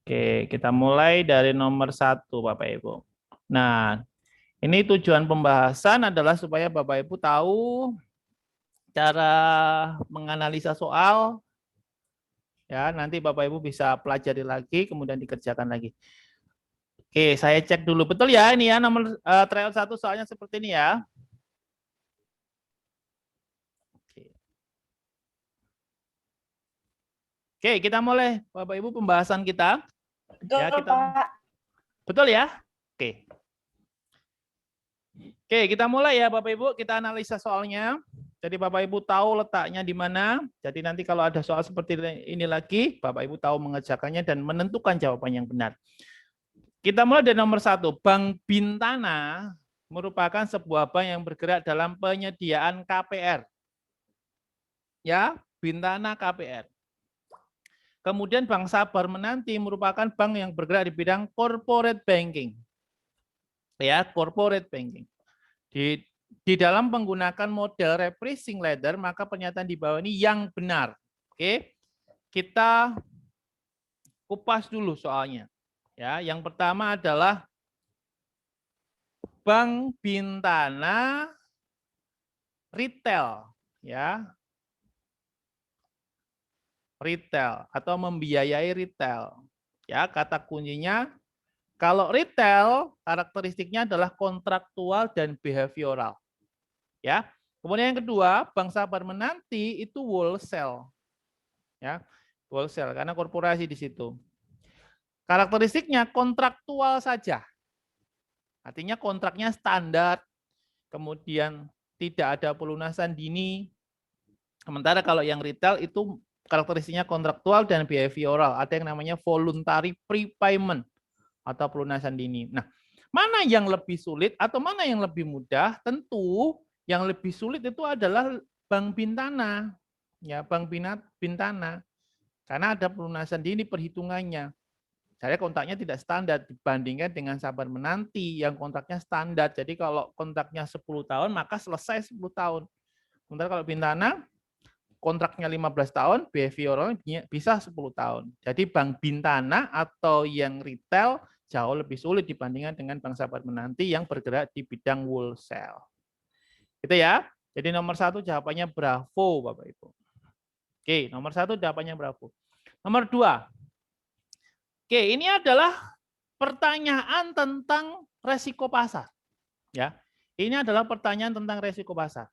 Oke, kita mulai dari nomor 1, Bapak Ibu. Nah, ini tujuan pembahasan adalah supaya Bapak Ibu tahu cara menganalisa soal, ya. Nanti Bapak Ibu bisa pelajari lagi, kemudian dikerjakan lagi. Oke, saya cek dulu betul ya ini ya nomor trial 1 soalnya seperti ini ya. Oke. Oke, kita mulai Bapak Ibu pembahasan kita. Betul, Ya, kita Pak. betul ya? Oke. Oke, kita mulai ya Bapak Ibu, kita analisa soalnya. Jadi Bapak Ibu tahu letaknya di mana. Jadi nanti kalau ada soal seperti ini lagi, Bapak Ibu tahu mengerjakannya dan menentukan jawaban yang benar. Kita mulai dari nomor 1. Bank Bintana merupakan sebuah bank yang bergerak dalam penyediaan KPR. Ya, Bintana KPR. Kemudian Bank Sabar Menanti merupakan bank yang bergerak di bidang corporate banking. Ya, corporate banking. Di dalam menggunakan model repricing ladder, maka pernyataan di bawah ini yang benar. Oke, kita kupas dulu soalnya. Ya, yang pertama adalah Bank Bintana retail, ya, retail atau membiayai retail. Ya, kata kuncinya kalau retail karakteristiknya adalah kontraktual dan behavioral. Ya. Kemudian yang kedua, Bank Sabar Menanti itu wholesale. Ya, wholesale karena korporasi di situ. Karakteristiknya kontraktual saja. Artinya kontraknya standar, kemudian tidak ada pelunasan dini. Sementara kalau yang retail itu karakteristiknya kontraktual dan behavioral. Ada yang namanya voluntary prepayment atau pelunasan dini. Nah, mana yang lebih sulit atau mana yang lebih mudah? Tentu yang lebih sulit itu adalah Bank Bintana. Ya, Bank Bintana. Karena ada pelunasan dini perhitungannya. Saya kontraknya tidak standar dibandingkan dengan Sabar Menanti yang kontraknya standar. Jadi kalau kontraknya 10 tahun maka selesai 10 tahun. Sementara kalau Bintana kontraknya 15 tahun, behavioralnya bisa 10 tahun. Jadi Bank Bintana atau yang retail jauh lebih sulit dibandingkan dengan Bank Sabar Menanti yang bergerak di bidang wholesale. Gitu ya. Jadi nomor 1 jawabannya bravo Bapak Ibu. Oke, nomor 1 jawabannya bravo. Nomor 2. Oke, ini adalah pertanyaan tentang resiko pasar. Ya, ini adalah pertanyaan tentang resiko pasar.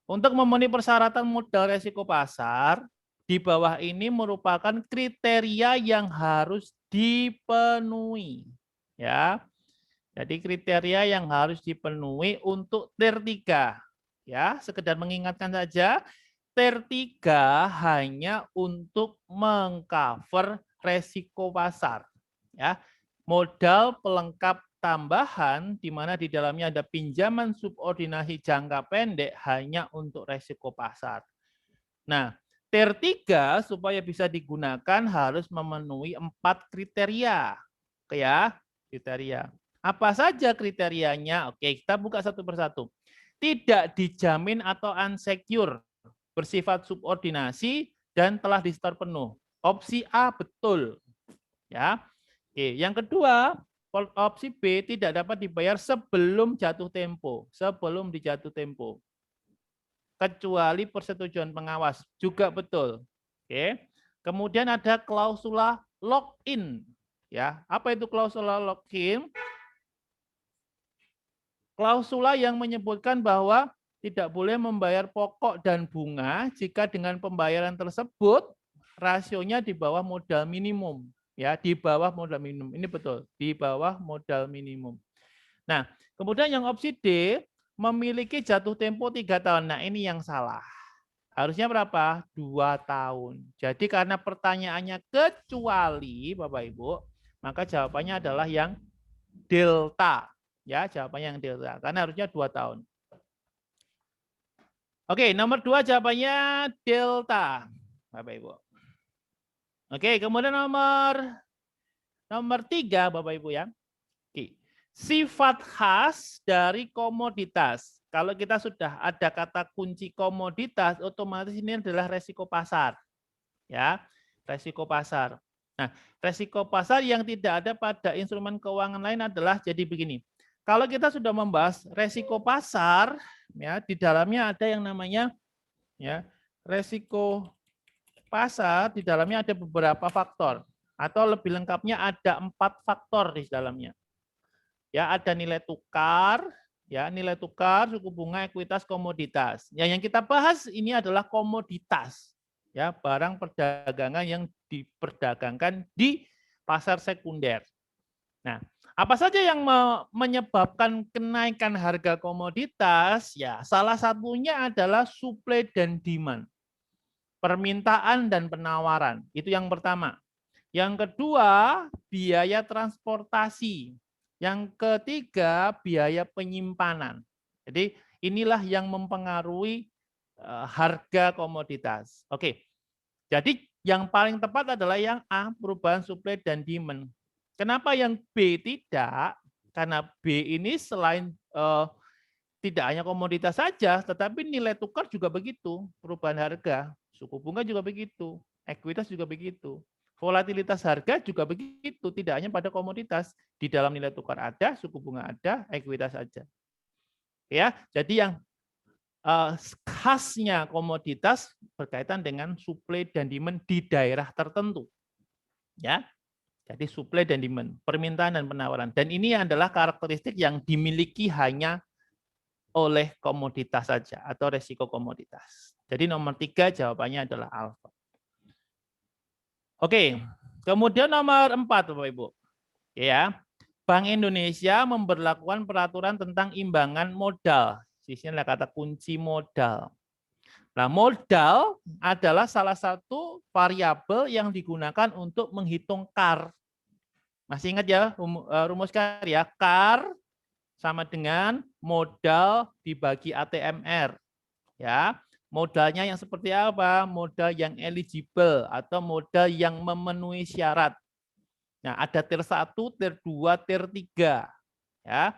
Untuk memenuhi persyaratan modal resiko pasar, di bawah ini merupakan kriteria yang harus dipenuhi. Ya, jadi kriteria yang harus dipenuhi untuk tier 3. Ya, sekedar mengingatkan saja, tier 3 hanya untuk mengcover resiko pasar. Ya, modal pelengkap tambahan di mana di dalamnya ada pinjaman subordinasi jangka pendek hanya untuk resiko pasar. Nah, tier 3 supaya bisa digunakan harus memenuhi 4 kriteria. Oke ya, kriteria. Apa saja kriterianya? Oke, kita buka satu persatu. Tidak dijamin atau unsecure, bersifat subordinasi dan telah di-store penuh. Opsi A betul. Ya. Oke, yang kedua, opsi B tidak dapat dibayar sebelum jatuh tempo, sebelum dijatuh tempo. Kecuali persetujuan pengawas, juga betul. Oke. Kemudian ada klausula lock-in. Ya, apa itu klausula lock-in? Klausula yang menyebutkan bahwa tidak boleh membayar pokok dan bunga jika dengan pembayaran tersebut rasionya di bawah modal minimum. Ya, di bawah modal minimum. Ini betul, di bawah modal minimum. Nah, kemudian yang opsi D memiliki jatuh tempo 3 tahun. Nah, ini yang salah. Harusnya berapa? 2 tahun. Jadi karena pertanyaannya kecuali Bapak Ibu, maka jawabannya adalah yang delta. Ya, jawabannya yang delta. Karena harusnya 2 tahun. Oke, nomor 2 jawabannya delta. Bapak Ibu. Oke, kemudian nomor 3 Bapak Ibu ya. Oke. Sifat khas dari komoditas. Kalau kita sudah ada kata kunci komoditas, otomatis ini adalah resiko pasar. Ya, resiko pasar. Nah, resiko pasar yang tidak ada pada instrumen keuangan lain adalah jadi begini. Kalau kita sudah membahas resiko pasar, ya di dalamnya ada yang namanya ya resiko pasar, di dalamnya ada beberapa faktor atau lebih lengkapnya ada 4 faktor di dalamnya. Ya, ada nilai tukar, suku bunga, ekuitas, komoditas. Ya, yang kita bahas ini adalah komoditas. Ya, barang perdagangan yang diperdagangkan di pasar sekunder. Nah, apa saja yang menyebabkan kenaikan harga komoditas? Ya, salah satunya adalah supply dan demand. Permintaan dan penawaran. Itu yang pertama. Yang kedua, biaya transportasi. Yang ketiga, biaya penyimpanan. Jadi inilah yang mempengaruhi harga komoditas. Oke, jadi yang paling tepat adalah yang A, perubahan supply dan demand. Kenapa yang B tidak? Karena B ini selain tidak hanya komoditas saja, tetapi nilai tukar juga begitu, perubahan harga, suku bunga juga begitu, ekuitas juga begitu. Volatilitas harga juga begitu, tidak hanya pada komoditas. Di dalam nilai tukar ada, suku bunga ada, ekuitas saja. Ya, jadi yang khasnya komoditas berkaitan dengan supply dan demand di daerah tertentu. Ya, jadi supply dan demand, permintaan dan penawaran. Dan ini adalah karakteristik yang dimiliki hanya oleh komoditas saja atau resiko komoditas. Jadi nomor 3 jawabannya adalah alfa. Oke, kemudian nomor 4 Bapak Ibu. Ya, Bank Indonesia memberlakukan peraturan tentang imbangan modal. Sisinya adalah kata kunci modal. Nah, modal adalah salah satu variabel yang digunakan untuk menghitung KAR. Masih ingat ya rumus KAR ya? KAR sama dengan modal dibagi ATMR. Ya, modalnya yang seperti apa? Modal yang eligible atau modal yang memenuhi syarat. Nah, ada tier 1, tier 2, tier 3. Ya.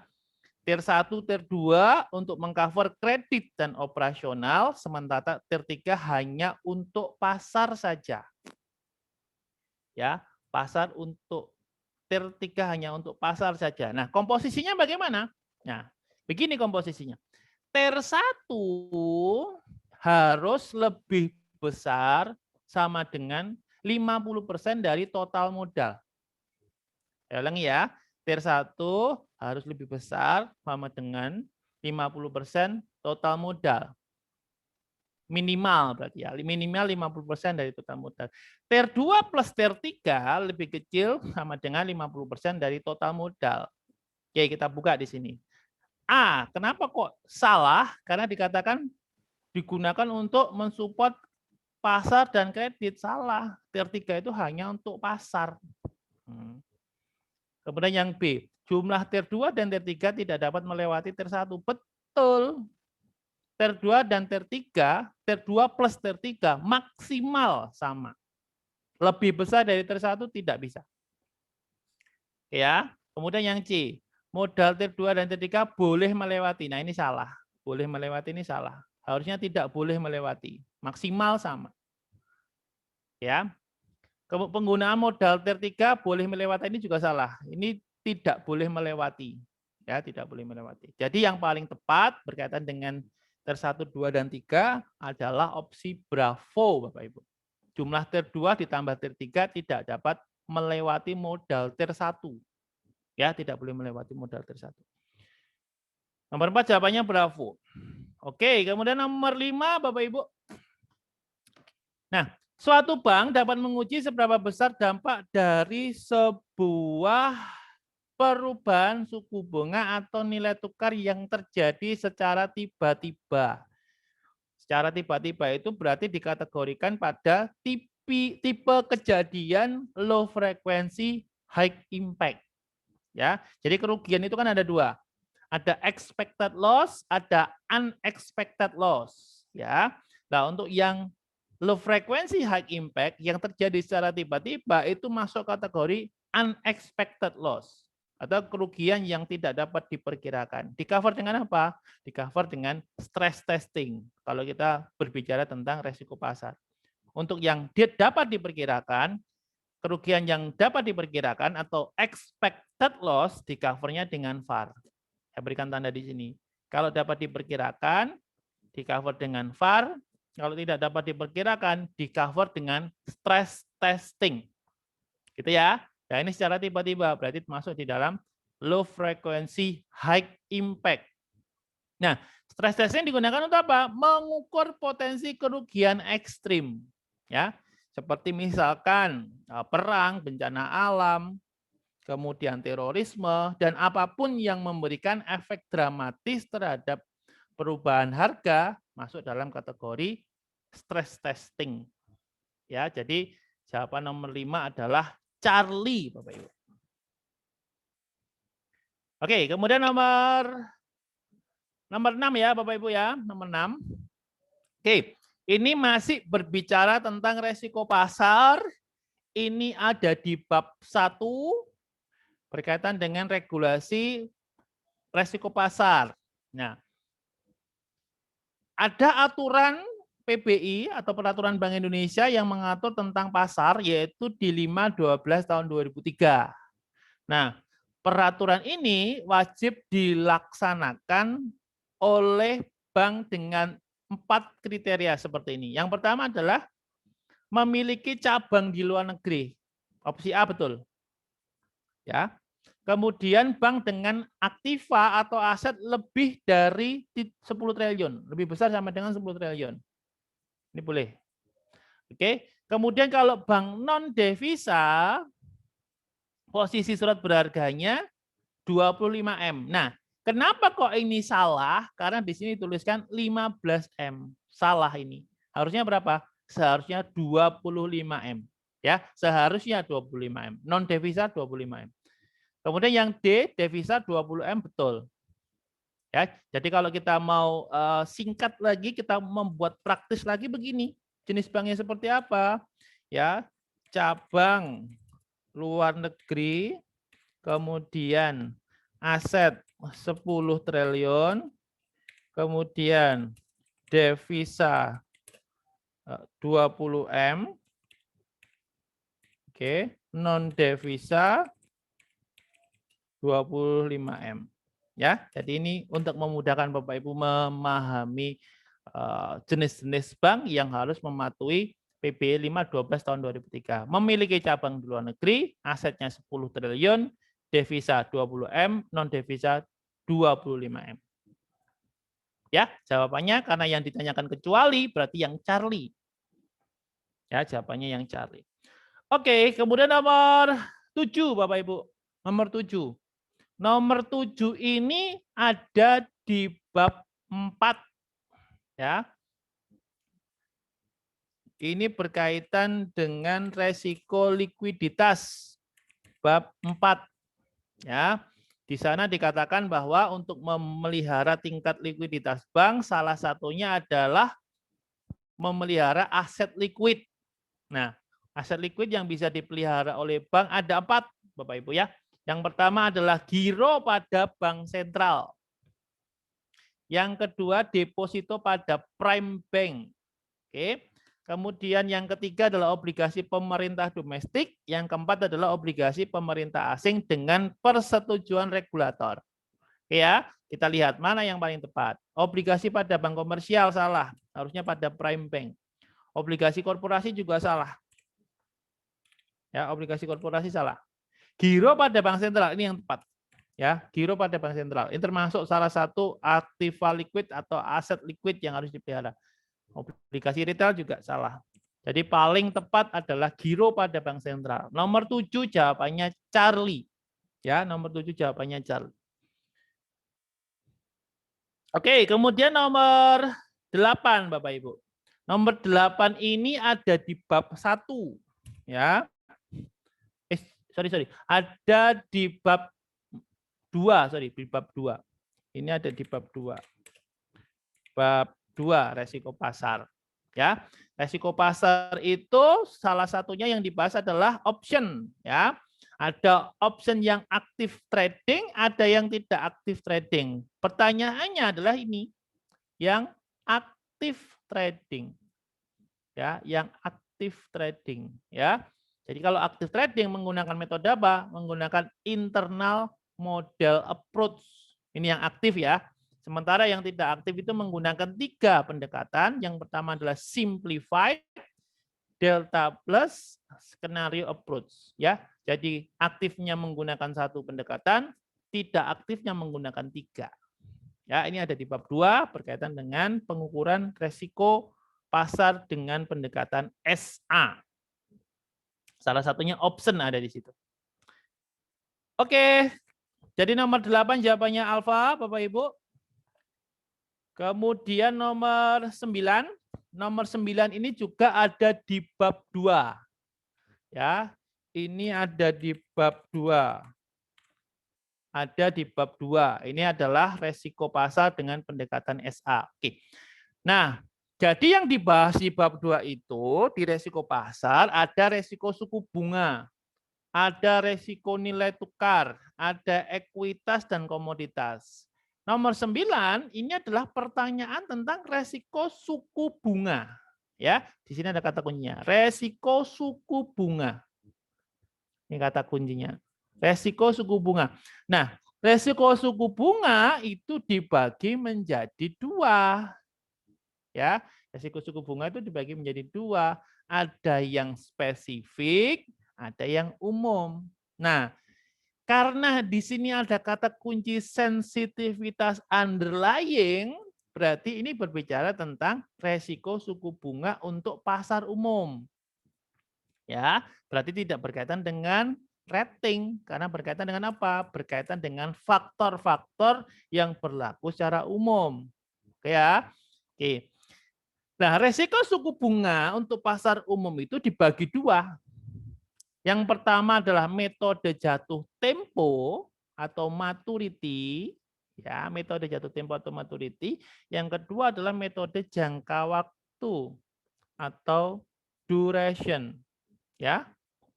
Tier 1, tier 2 untuk mengcover kredit dan operasional, sementara tier 3 hanya untuk pasar saja. Ya, pasar untuk tier 3 hanya untuk pasar saja. Nah, komposisinya bagaimana? Nah, begini komposisinya. Tier 1 harus lebih besar sama dengan 50% dari total modal. Saya ulangi ya, tier 1 harus lebih besar sama dengan 50% total modal. Minimal berarti ya, minimal 50% dari total modal. Tier 2 plus tier 3 lebih kecil sama dengan 50% dari total modal. Oke, kita buka di sini. A, kenapa kok salah? Karena dikatakan digunakan untuk mensupport pasar dan kredit. Salah. Tier 3 itu hanya untuk pasar. Kemudian yang B, jumlah tier 2 dan tier 3 tidak dapat melewati tier 1. Betul. Tier 2 dan tier 3, tier 2 plus tier 3 maksimal sama. Lebih besar dari tier 1 tidak bisa. Ya. Kemudian yang C, modal tier 2 dan tier 3 boleh melewati. Nah, ini salah. Boleh melewati ini salah. Harusnya tidak boleh melewati. Maksimal sama. Ya. Penggunaan modal tier 3 boleh melewati ini juga salah. Ini tidak boleh melewati. Ya, tidak boleh melewati. Jadi yang paling tepat berkaitan dengan tier 1, 2 dan 3 adalah opsi Bravo, Bapak Ibu. Jumlah tier 2 ditambah tier 3 tidak dapat melewati modal tier 1. Ya, tidak boleh melewati modal tier 1. Nomor 4 jawabannya Bravo. Oke, kemudian nomor 5 Bapak Ibu. Nah, suatu bank dapat menguji seberapa besar dampak dari sebuah perubahan suku bunga atau nilai tukar yang terjadi secara tiba-tiba. Secara tiba-tiba itu berarti dikategorikan pada tipe kejadian low frequency high impact. Ya, jadi kerugian itu kan ada dua. Ada expected loss, ada unexpected loss. Ya, nah untuk yang low frequency high impact yang terjadi secara tiba-tiba itu masuk kategori unexpected loss atau kerugian yang tidak dapat diperkirakan. Di cover dengan apa? Di cover dengan stress testing. Kalau kita berbicara tentang resiko pasar. Untuk yang dapat diperkirakan, kerugian yang dapat diperkirakan atau expected loss di covernya dengan VAR. Saya berikan tanda di sini. Kalau dapat diperkirakan, di cover dengan VAR. Kalau tidak dapat diperkirakan, di cover dengan stress testing. Gitu ya. Nah, ini secara tiba-tiba berarti masuk di dalam low frequency high impact. Nah, stress testing digunakan untuk apa? Mengukur potensi kerugian ekstrim. Ya, seperti misalkan perang, bencana alam, kemudian terorisme, dan apapun yang memberikan efek dramatis terhadap perubahan harga masuk dalam kategori stress testing. Ya, jadi jawaban nomor 5 adalah Charlie, Bapak Ibu. Oke, kemudian nomor 6 ya, Bapak Ibu ya, nomor 6. Oke, ini masih berbicara tentang resiko pasar. Ini ada di bab 1 berkaitan dengan regulasi resiko pasar. Nah, ada aturan PBI atau Peraturan Bank Indonesia yang mengatur tentang pasar, yaitu di 5/12 tahun 2003. Nah, peraturan ini wajib dilaksanakan oleh bank dengan 4 kriteria seperti ini. Yang pertama adalah memiliki cabang di luar negeri. Opsi A betul. Ya. Kemudian bank dengan aktiva atau aset lebih dari 10 triliun, lebih besar sama dengan 10 triliun. Ini boleh. Oke. Kemudian kalau bank non devisa, posisi surat berharganya 25M. Nah, kenapa kok ini salah? Karena di sini tuliskan 15M. Salah ini. Harusnya berapa? Seharusnya 25M. Ya, seharusnya 25M. Non devisa 25M. Kemudian yang D, devisa 20M betul. Ya, jadi kalau kita mau singkat lagi, kita membuat praktis lagi begini. Jenis banknya seperti apa? Ya, cabang luar negeri, kemudian aset 10 triliun, kemudian devisa 20M, oke, non devisa 25M. Ya, jadi ini untuk memudahkan Bapak Ibu memahami jenis-jenis bank yang harus mematuhi PBI 5/12 tahun 2003. Memiliki cabang di luar negeri, asetnya 10 triliun, devisa 20M, non devisa 25M. Ya, jawabannya karena yang ditanyakan kecuali berarti yang Charlie. Ya, jawabannya yang Charlie. Oke, kemudian nomor 7 Bapak Ibu. Nomor 7. Nomor 7 ini ada di bab 4 ya. Ini berkaitan dengan resiko likuiditas bab 4 ya. Di sana dikatakan bahwa untuk memelihara tingkat likuiditas bank salah satunya adalah memelihara aset likuid. Nah, aset likuid yang bisa dipelihara oleh bank ada 4 Bapak Ibu ya. Yang pertama adalah giro pada bank sentral. Yang kedua deposito pada prime bank. Oke. Kemudian yang ketiga adalah obligasi pemerintah domestik, yang keempat adalah obligasi pemerintah asing dengan persetujuan regulator. Oke ya, kita lihat mana yang paling tepat. Obligasi pada bank komersial salah, harusnya pada prime bank. Obligasi korporasi juga salah. Ya, obligasi korporasi salah. Giro pada bank sentral ini yang tepat. Ya, giro pada bank sentral. Ini termasuk salah satu aktiva liquid atau aset liquid yang harus dipelihara. Obligasi retail juga salah. Jadi paling tepat adalah giro pada bank sentral. Nomor 7 jawabannya Charlie. Ya, nomor 7 jawabannya Charlie. Oke, kemudian nomor 8 Bapak Ibu. Nomor 8 ini ada di bab 1. Ya. Sorry. Ada di bab 2, di bab 2. Ini ada di bab 2. Bab 2 resiko pasar. Ya, resiko pasar itu salah satunya yang dibahas adalah option, ya. Ada option yang aktif trading, ada yang tidak aktif trading. Pertanyaannya adalah ini, yang aktif trading. Ya, yang aktif trading, ya. Jadi kalau aktif trading menggunakan metode apa? Menggunakan internal model approach. Ini yang aktif ya. Sementara yang tidak aktif itu menggunakan 3 pendekatan. Yang pertama adalah simplified, delta plus, skenario approach. Ya, jadi aktifnya menggunakan 1 pendekatan, tidak aktifnya menggunakan 3. Ya, ini ada di bab 2 berkaitan dengan pengukuran resiko pasar dengan pendekatan SA. Salah satunya option ada di situ. Oke, jadi nomor 8 jawabannya alfa, Bapak Ibu. Kemudian nomor 9. Nomor 9 ini juga ada di bab 2. Ya, ini ada di bab 2. Ada di bab 2. Ini adalah resiko pasar dengan pendekatan SA. Oke. Nah, jadi yang dibahas di bab 2 itu di resiko pasar ada resiko suku bunga, ada resiko nilai tukar, ada ekuitas dan komoditas. Nomor 9 ini adalah pertanyaan tentang resiko suku bunga. Ya, di sini ada kata kuncinya, resiko suku bunga. Ini kata kuncinya. Resiko suku bunga. Nah, resiko suku bunga itu dibagi menjadi 2. Ya, resiko suku bunga itu dibagi menjadi 2. Ada yang spesifik, ada yang umum. Nah, karena di sini ada kata kunci sensitivitas underlying, berarti ini berbicara tentang resiko suku bunga untuk pasar umum. Ya, berarti tidak berkaitan dengan rating karena berkaitan dengan apa? Berkaitan dengan faktor-faktor yang berlaku secara umum. Oke ya. Oke. Nah, resiko suku bunga untuk pasar umum itu dibagi 2. Yang pertama adalah metode jatuh tempo atau maturity, ya, metode jatuh tempo atau maturity. Yang kedua adalah metode jangka waktu atau duration. Ya,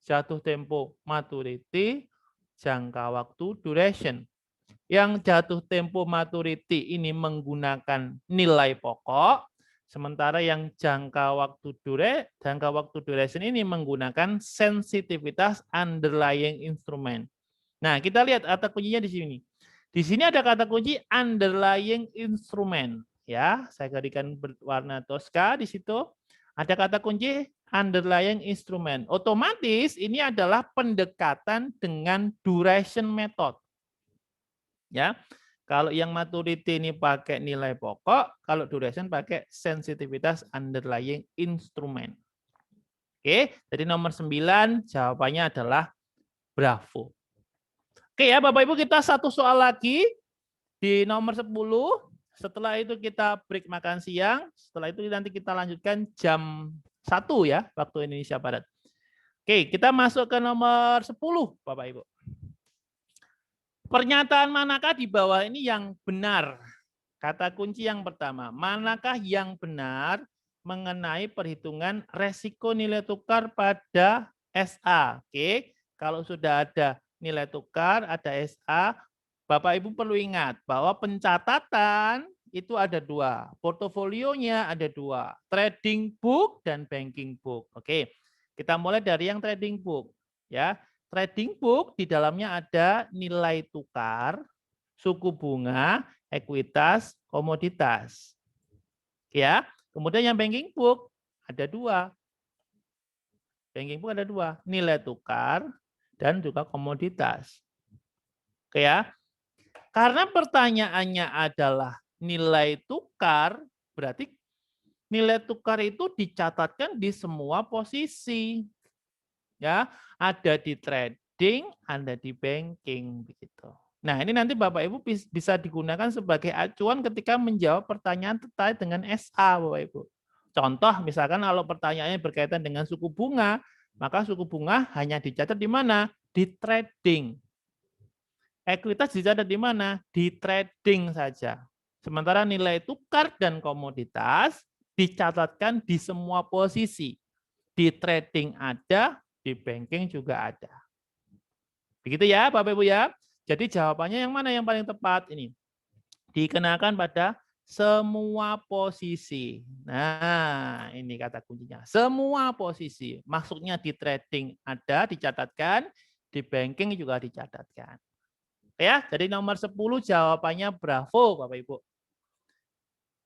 jatuh tempo, maturity, jangka waktu, duration. Yang jatuh tempo maturity ini menggunakan nilai pokok, sementara yang jangka waktu duration ini menggunakan sensitivitas underlying instrument. Nah, kita lihat kata kuncinya di sini. Di sini ada kata kunci underlying instrument. Ya, saya berikan berwarna toska di situ. Ada kata kunci underlying instrument. Otomatis ini adalah pendekatan dengan duration method. Ya. Kalau yang maturity ini pakai nilai pokok, kalau duration pakai sensitivitas underlying instrument. Oke, jadi nomor 9 jawabannya adalah bravo. Oke ya, Bapak Ibu, kita satu soal lagi di nomor 10. Setelah itu kita break makan siang. Setelah itu nanti kita lanjutkan jam 1 ya, waktu Indonesia Barat. Oke, kita masuk ke nomor 10, Bapak Ibu. Pernyataan manakah di bawah ini yang benar? Kata kunci yang pertama, manakah yang benar mengenai perhitungan resiko nilai tukar pada SA? Oke, kalau sudah ada nilai tukar, ada SA, Bapak Ibu perlu ingat bahwa pencatatan itu ada 2, portofolionya ada 2, trading book dan banking book. Oke, kita mulai dari yang trading book. Ya, trading book di dalamnya ada nilai tukar, suku bunga, ekuitas, komoditas. Ya, kemudian yang banking book ada 2. Banking book ada 2, nilai tukar dan juga komoditas. Oke ya. Karena pertanyaannya adalah nilai tukar, berarti nilai tukar itu dicatatkan di semua posisi. Ya, ada di trading, ada di banking begitu. Nah, ini nanti Bapak Ibu bisa digunakan sebagai acuan ketika menjawab pertanyaan terkait dengan SA, Bapak Ibu. Contoh, misalkan kalau pertanyaannya berkaitan dengan suku bunga, maka suku bunga hanya dicatat di mana? Di trading. Ekuitas dicatat di mana? Di trading saja. Sementara nilai tukar dan komoditas dicatatkan di semua posisi. Di trading ada, di banking juga ada. Begitu ya Bapak Ibu ya. Jadi jawabannya yang mana yang paling tepat ini? Dikenakan pada Semua posisi. Nah, ini kata kuncinya. Semua posisi. Maksudnya di trading ada dicatatkan, di banking juga dicatatkan. Ya, jadi nomor 10 jawabannya bravo Bapak Ibu.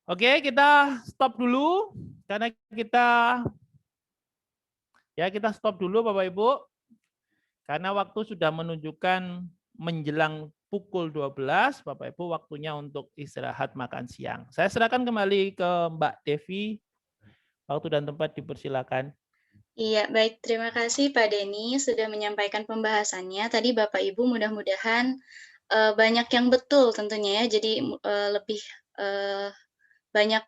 Oke, kita stop dulu karena kita stop dulu Bapak Ibu. Karena waktu sudah menunjukkan menjelang pukul 12, Bapak Ibu waktunya untuk istirahat makan siang. Saya serahkan kembali ke Mbak Devi. Waktu dan tempat dipersilakan. Iya, baik. Terima kasih Pak Denny sudah menyampaikan pembahasannya. Tadi Bapak Ibu mudah-mudahan banyak yang betul tentunya ya. Jadi lebih banyak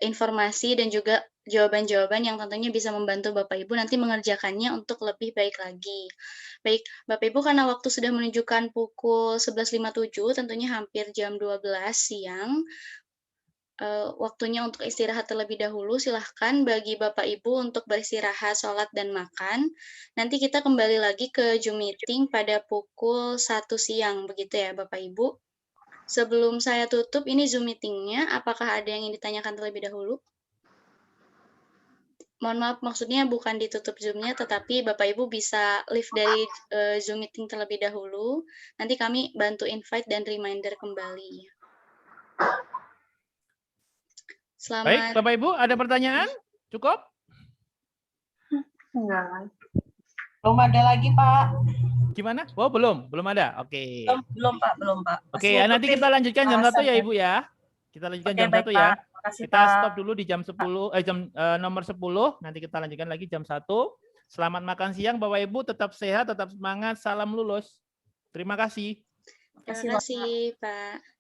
informasi dan juga jawaban-jawaban yang tentunya bisa membantu Bapak Ibu nanti mengerjakannya untuk lebih baik lagi. Baik, Bapak Ibu karena waktu sudah menunjukkan pukul 11.57, tentunya hampir jam 12 siang, waktunya untuk istirahat terlebih dahulu. Silahkan bagi Bapak Ibu untuk beristirahat, sholat, dan makan. Nanti kita kembali lagi ke Zoom meeting pada pukul 1 siang, begitu ya Bapak Ibu? Sebelum saya tutup ini Zoom meeting-nya, apakah ada yang ingin ditanyakan terlebih dahulu? Mohon maaf, maksudnya bukan ditutup Zoom-nya, tetapi Bapak Ibu bisa leave dari Zoom meeting terlebih dahulu. Nanti kami bantu invite dan reminder kembali. Baik, Selamat. Bapak Ibu, ada pertanyaan? Cukup? Enggak. Belum ada lagi, Pak. Gimana? Oh, belum ada. Oke. Belum, Pak. Oke, ya nanti kita lanjutkan jam 1 ya, Ibu ya. Kita lanjutkan jam 1 ya. Makasih, Kita Pak. stop dulu di jam 10 nomor 10, nanti kita lanjutkan lagi jam 1. Selamat makan siang Bapak Ibu, tetap sehat, tetap semangat, salam lulus. Terima kasih. Terima kasih, Pak.